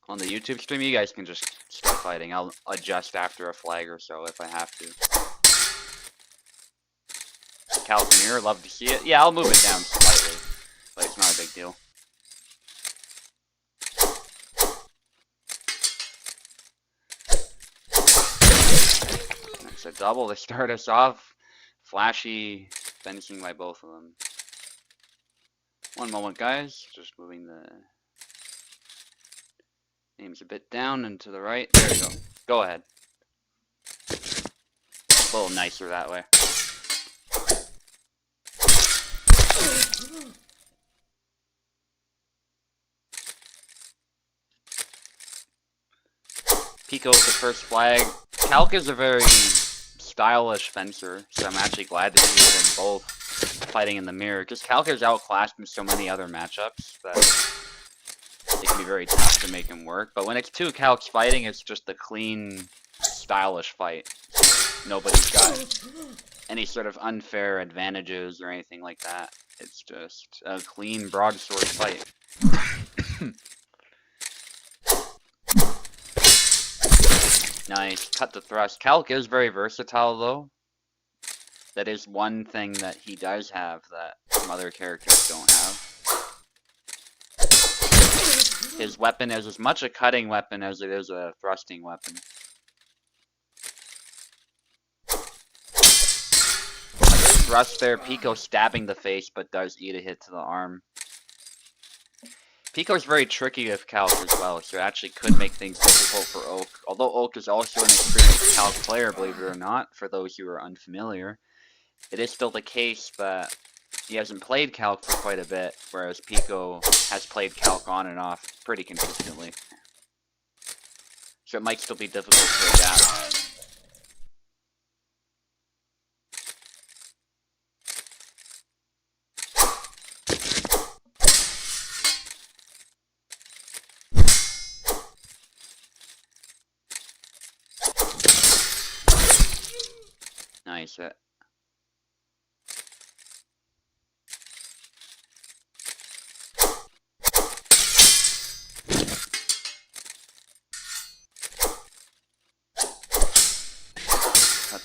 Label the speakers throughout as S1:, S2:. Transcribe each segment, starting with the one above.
S1: on the YouTube stream. You guys can just start fighting. I'll adjust after a flag or so if I have to. Casimir, love to see it. Yeah, I'll move it down slightly, but it's not a big deal. That's a double to start us off. Flashy fencing by both of them. One moment, guys. Just moving the names a bit down and to the right. There you go. Go ahead. A little nicer that way. Pico with the first flag. Calc is a very stylish fencer, so I'm actually glad to see them both fighting in the mirror, because Calc is outclassed in so many other matchups that it can be very tough to make him work. But when it's two Calcs fighting, it's just a clean, stylish fight. Nobody's got any sort of unfair advantages or anything like that. It's just a clean broadsword fight. Nice, cut the thrust. Calc is very versatile though. That is one thing that he does have that some other characters don't have. His weapon is as much a cutting weapon as it is a thrusting weapon. Thrust there, Pico stabbing the face, but does eat a hit to the arm. Pico's very tricky with Calc as well, so it actually could make things difficult for Oak. Although Oak is also an experienced Calc player, believe it or not, for those who are unfamiliar, it is still the case that he hasn't played Calc for quite a bit, whereas Pico has played Calc on and off pretty consistently. So it might still be difficult to adapt. Nice. Cut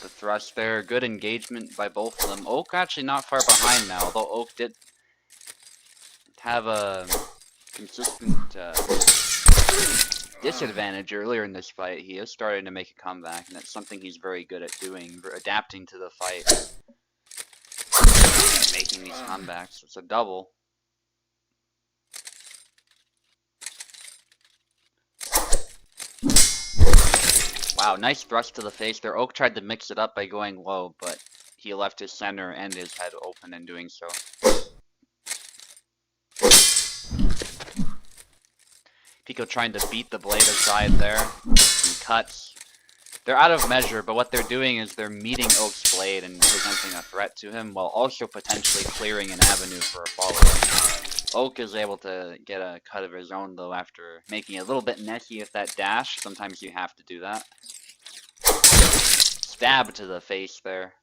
S1: the thrust there. Good engagement by both of them. Oak actually not far behind now, although Oak did have a consistent disadvantage earlier in this fight. He is starting to make a comeback, and that's something he's very good at doing, adapting to the fight, making these comebacks. It's a double. Wow, nice thrust to the face there. Oak tried to mix it up by going low, but he left his center and his head open in doing so. Pico trying to beat the blade aside there. Some cuts. They're out of measure, but what they're doing is they're meeting Oak's blade and presenting a threat to him, while also potentially clearing an avenue for a follow-up. Oak is able to get a cut of his own, though, after making it a little bit messy with that dash. Sometimes you have to do that. Stab to the face there.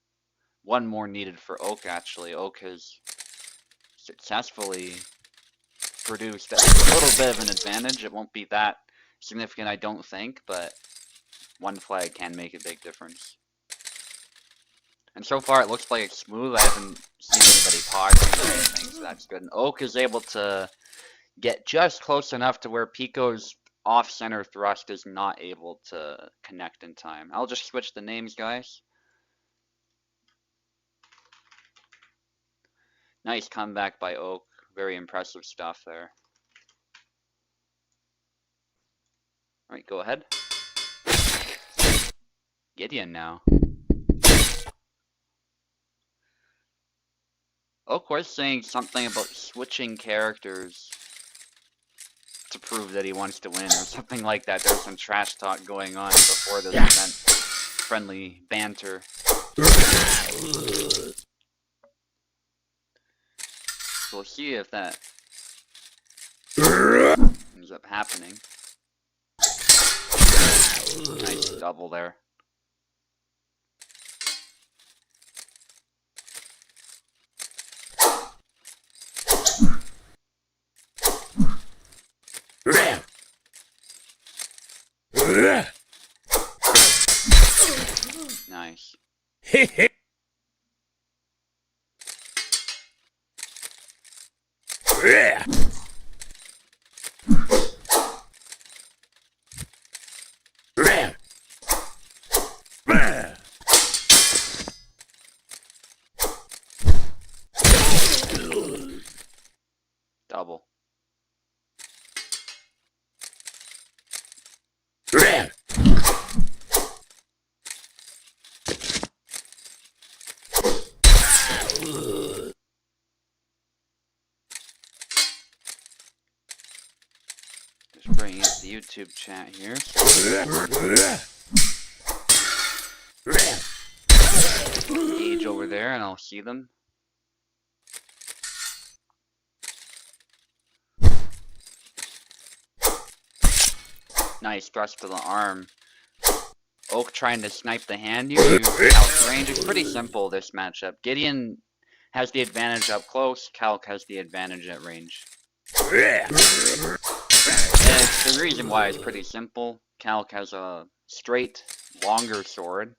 S1: One more needed for Oak, actually. Oak has successfully produced a little bit of an advantage. It won't be that significant, I don't think, but one flag can make a big difference. And so far, it looks like it's smooth. I haven't seen anybody pausing or anything, so that's good. And Oak is able to get just close enough to where Pico's off-center thrust is not able to connect in time. I'll just switch the names, guys. Nice comeback by Oak. Very impressive stuff there. Alright, go ahead. Gideon now. Oak was saying something about switching characters to prove that he wants to win, or something like that. There's some trash talk going on before this event. Friendly banter. We'll see if that ends up happening. Nice double there. Nice. Double. Just bringing up the YouTube chat here. Engage over there and I'll see them. Nice thrust to the arm. Oak trying to snipe the hand you. Calc's range. It's pretty simple, this matchup. Gideon has the advantage up close. Calc has the advantage at range. And the reason why is pretty simple. Calc has a straight, longer sword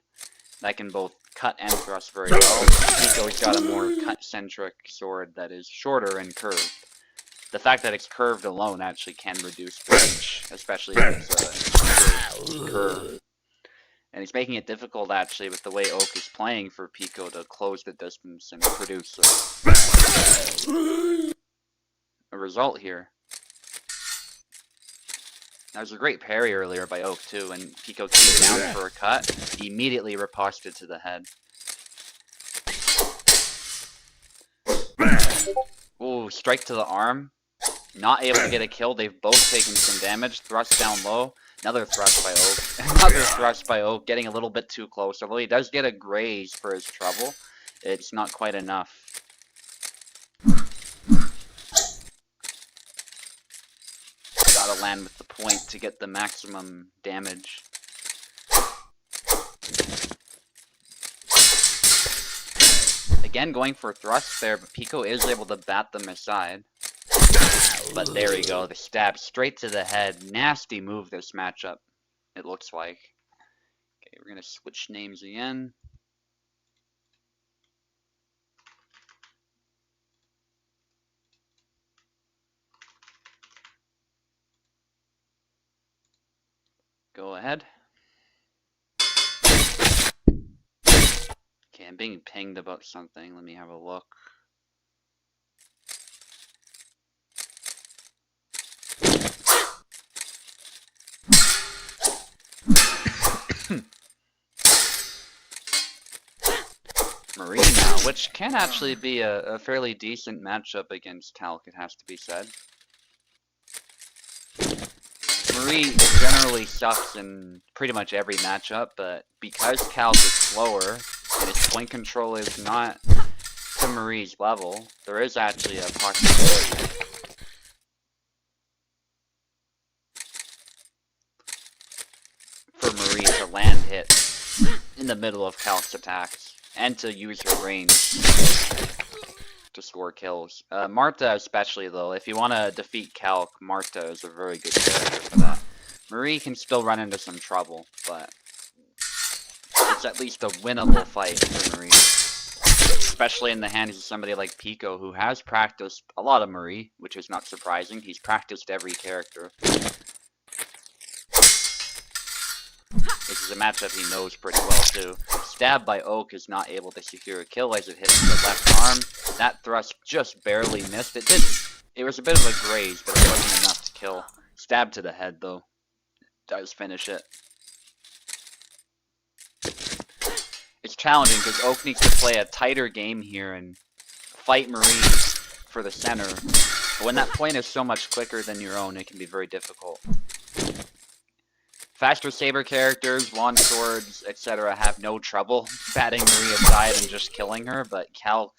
S1: that can both cut and thrust very well. Pico's got a more cut-centric sword that is shorter and curved. The fact that it's curved alone actually can reduce range, especially if it's a curve. And it's making it difficult, actually, with the way Oak is playing for Pico to close the distance and produce a result here. That was a great parry earlier by Oak, too, and Pico came down for a cut. He immediately riposted to the head. Ooh, strike to the arm. Not able to get a kill. They've both taken some damage. Thrust down low. Another thrust by Oak. Another thrust by Oak, getting a little bit too close. Although he does get a graze for his trouble, it's not quite enough. Gotta land with the point to get the maximum damage. Again, going for a thrust there, but Pico is able to bat them aside. But there we go, the stab straight to the head. Nasty move this matchup, it looks like. Okay, we're gonna switch names again. Go ahead. Okay, I'm being pinged about something. Let me have a look. Marie now, which can actually be a fairly decent matchup against Calc, it has to be said. Marie generally sucks in pretty much every matchup, but because Calc is slower and his point control is not to Marie's level, there is actually a possibility for Marie to land hits in the middle of Calc's attacks, and to use her range to score kills. Marta especially, though, if you want to defeat Calc, Marta is a very good character for that. Marie can still run into some trouble, but it's at least a winnable fight for Marie. Especially in the hands of somebody like Pico, who has practiced a lot of Marie, which is not surprising. He's practiced every character. This is a matchup he knows pretty well, too. Stab by Oak is not able to secure a kill as it hits the left arm. That thrust just barely missed. It was a bit of a graze, but it wasn't enough to kill. Stab to the head, though. Does finish it. It's challenging because Oak needs to play a tighter game here and fight Marie for the center. But when that point is so much quicker than your own, it can be very difficult. Faster saber characters, wand swords, etc. have no trouble batting Marie aside and just killing her, but Calc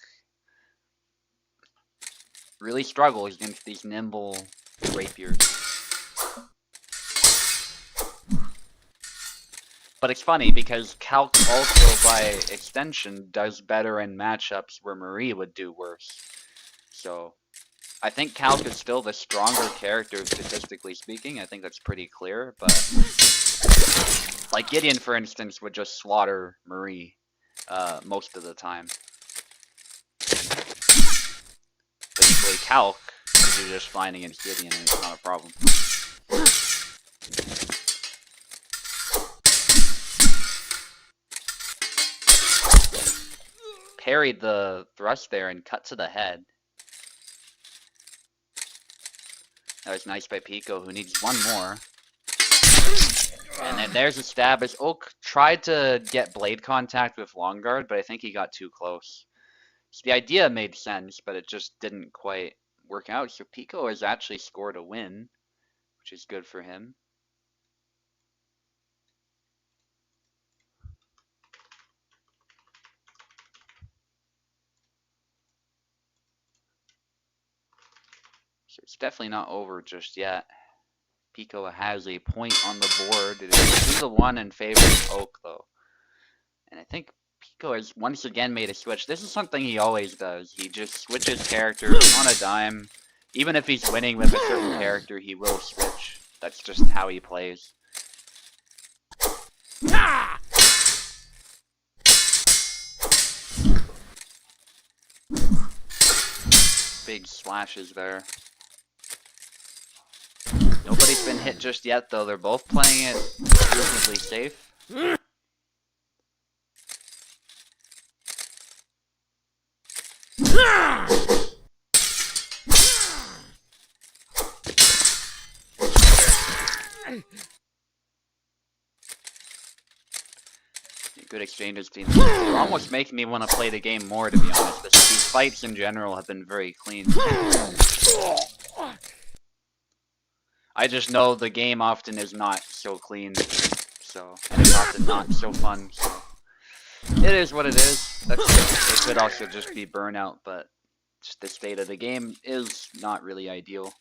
S1: really struggles against these nimble rapiers. But it's funny because Calc also, by extension, does better in matchups where Marie would do worse. So I think Calc is still the stronger character, statistically speaking. I think that's pretty clear, but Like Gideon, for instance, would just slaughter Marie most of the time. But equally, Calc can do just fine against Gideon, and it's not a problem. Parried the thrust there and cut to the head. That was nice by Pico, who needs one more. And then there's a stab as Oak tried to get blade contact with Longguard, but I think he got too close. So the idea made sense, but it just didn't quite work out. So Pico has actually scored a win, which is good for him. So it's definitely not over just yet. Pico has a point on the board. It is 2-1 in favor of Oak, though. And I think Pico has once again made a switch. This is something he always does. He just switches characters on a dime. Even if he's winning with a certain character, he will switch. That's just how he plays. Big slashes there. Nobody's been hit just yet, though. They're both playing it reasonably safe. Good exchanges between them. They're almost making me want to play the game more, to be honest. These fights in general have been very clean. I just know the game often is not so clean, so, and it's often not so fun, so. It is what it is. It could also just be burnout, but just the state of the game is not really ideal.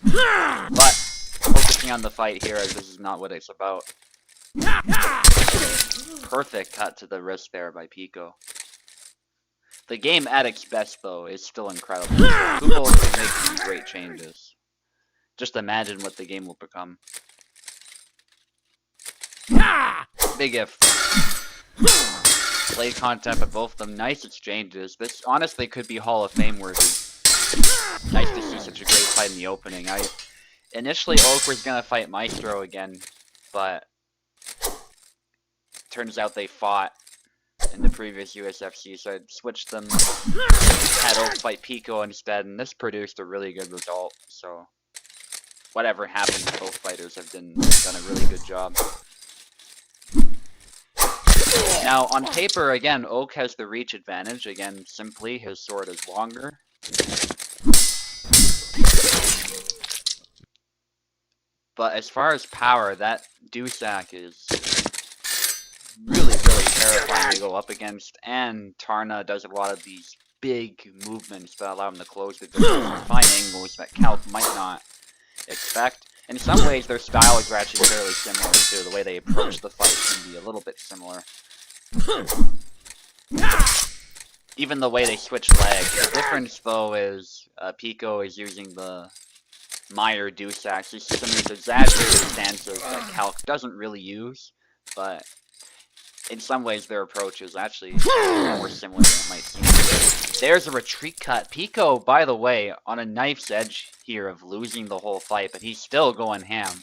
S1: But, focusing on the fight here, as this is not what it's about. Perfect cut to the wrist there by Pico. The game at its best, though, is still incredible. Google can make some great changes. Just imagine what the game will become. Big if. Blade content by both of them. Nice exchanges. This honestly could be Hall of Fame worthy. Nice to see such a great fight in the opening. Initially, Oak was gonna fight Maestro again, but turns out they fought in the previous USFC, so I switched them. Had Oak fight Pico instead, and this produced a really good result. So whatever happened, both fighters have done a really good job. Now, on paper, again, Oak has the reach advantage. Again, simply, his sword is longer. But as far as power, that Dusak is really terrifying to go up against. And Tarna does a lot of these big movements that allow him to close the distance and find angles that Calc might not expect. In some ways, their styles are actually fairly similar too. The way they approach the fight can be a little bit similar. Even the way they switch legs. The difference, though, is Pico is using the Meyer Dusak. He's some of these exaggerated stances that Calc doesn't really use, but in some ways their approach is actually more similar than it might seem. There's a retreat cut. Pico, by the way, on a knife's edge here of losing the whole fight, but he's still going ham.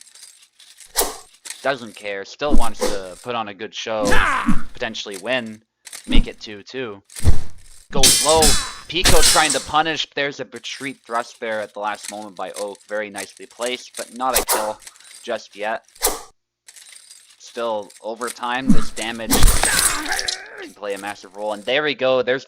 S1: Doesn't care, still wants to put on a good show, potentially win, make it 2-2. Goes low, Pico trying to punish, there's a retreat thrust there at the last moment by Oak, very nicely placed, but not a kill just yet. Still, over time, this damage can play a massive role, and there we go, there's